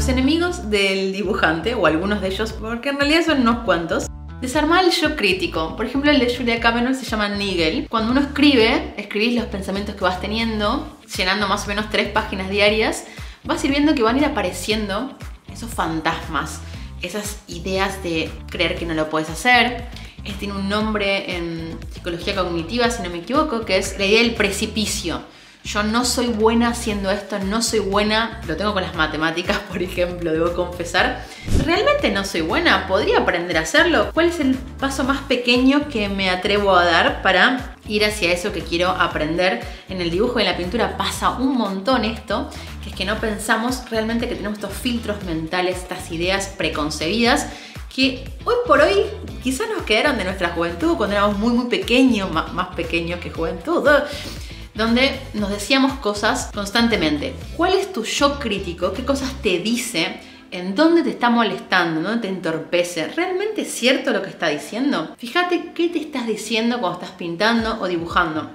Los enemigos del dibujante, o algunos de ellos, porque en realidad son unos cuantos. Desarmar el yo crítico. Por ejemplo, el de Julia Cameron se llama Nigel. Cuando uno escribís los pensamientos que vas teniendo, llenando más o menos 3 páginas diarias, vas viendo que van a ir apareciendo esos fantasmas, esas ideas de creer que no lo puedes hacer. Tiene un nombre en psicología cognitiva, si no me equivoco, que es la idea del precipicio. Yo no soy buena haciendo esto, no soy buena, lo tengo con las matemáticas, por ejemplo, debo confesar. ¿Realmente no soy buena? ¿Podría aprender a hacerlo? ¿Cuál es el paso más pequeño que me atrevo a dar para ir hacia eso que quiero aprender? En el dibujo y en la pintura pasa un montón esto, que es que no pensamos realmente, que tenemos estos filtros mentales, estas ideas preconcebidas, que hoy por hoy quizás nos quedaron de nuestra juventud, cuando éramos muy pequeños, más pequeños que juventud, donde nos decíamos cosas constantemente. ¿Cuál es tu yo crítico? ¿Qué cosas te dice? ¿En dónde te está molestando? ¿Dónde te entorpece? ¿Realmente es cierto lo que está diciendo? Fíjate qué te estás diciendo cuando estás pintando o dibujando.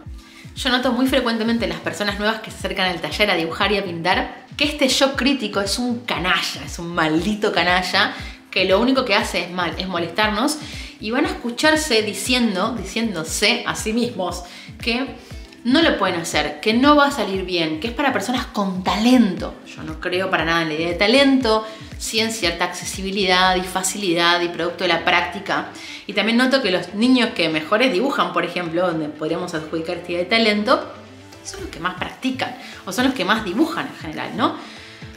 Yo noto muy frecuentemente en las personas nuevas que se acercan al taller a dibujar y a pintar que este yo crítico es un canalla, es un maldito canalla, que lo único que hace es molestarnos, y van a escucharse diciéndose a sí mismos que no lo pueden hacer, que no va a salir bien, que es para personas con talento. Yo no creo para nada en la idea de talento, sí en cierta accesibilidad y facilidad y producto de la práctica. Y también noto que los niños que mejores dibujan, por ejemplo, donde podríamos adjudicar esta idea de talento, son los que más practican o son los que más dibujan en general, ¿no?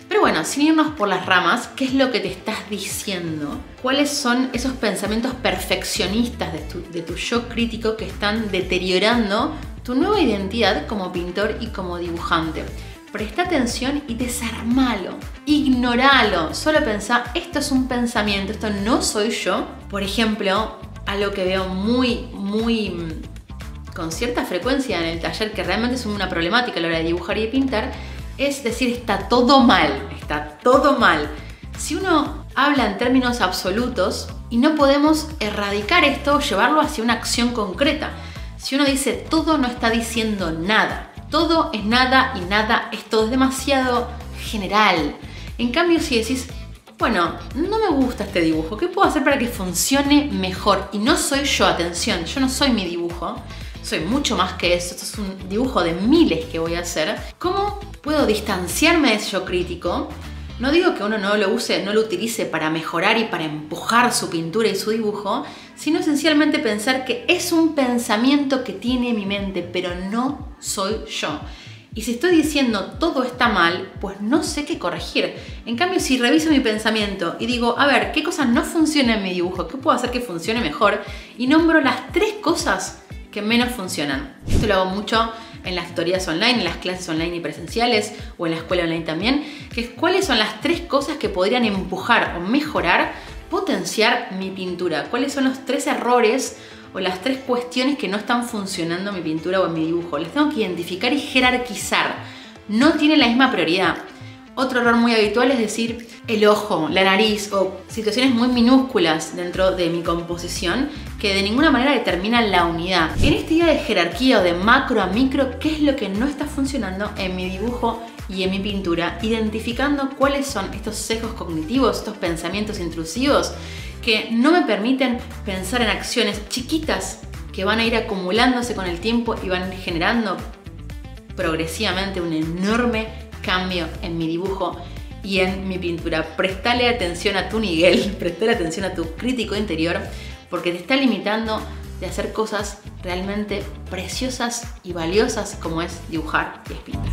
Pero bueno, sin irnos por las ramas, ¿qué es lo que te estás diciendo? ¿Cuáles son esos pensamientos perfeccionistas de tu yo crítico que están deteriorando tu nueva identidad como pintor y como dibujante? Presta atención y desarmalo, ignoralo. Solo pensá, esto es un pensamiento, esto no soy yo. Por ejemplo, algo que veo muy con cierta frecuencia en el taller, que realmente es una problemática a la hora de dibujar y de pintar, es decir, está todo mal, está todo mal. Si uno habla en términos absolutos y no podemos erradicar esto, llevarlo hacia una acción concreta. Si uno dice todo, no está diciendo nada. Todo es nada y nada es todo, es demasiado general. En cambio, si decís, bueno, no me gusta este dibujo, ¿qué puedo hacer para que funcione mejor? Y no soy yo, atención, yo no soy mi dibujo, soy mucho más que eso, esto es un dibujo de miles que voy a hacer. ¿Cómo puedo distanciarme de ese yo crítico? No digo que uno no lo utilice para mejorar y para empujar su pintura y su dibujo, sino esencialmente pensar que es un pensamiento que tiene mi mente, pero no soy yo. Y si estoy diciendo todo está mal, pues no sé qué corregir. En cambio, si reviso mi pensamiento y digo, a ver, ¿qué cosas no funcionan en mi dibujo? ¿Qué puedo hacer que funcione mejor? Y nombro las 3 cosas que menos funcionan. Esto lo hago mucho en las tutorías online, en las clases online y presenciales, o en la escuela online también, que es cuáles son las 3 cosas que podrían empujar o mejorar, potenciar mi pintura. Cuáles son los 3 errores o las 3 cuestiones que no están funcionando en mi pintura o en mi dibujo. Las tengo que identificar y jerarquizar. No tiene la misma prioridad. Otro error muy habitual es decir el ojo, la nariz o situaciones muy minúsculas dentro de mi composición que de ninguna manera determinan la unidad. En esta idea de jerarquía o de macro a micro, ¿qué es lo que no está funcionando en mi dibujo y en mi pintura? Identificando cuáles son estos sesgos cognitivos, estos pensamientos intrusivos que no me permiten pensar en acciones chiquitas que van a ir acumulándose con el tiempo y van a ir generando progresivamente un enorme cambio en mi dibujo y en mi pintura. Prestale atención a tu Nigel, prestale atención a tu crítico interior, porque te está limitando de hacer cosas realmente preciosas y valiosas como es dibujar y es pintar.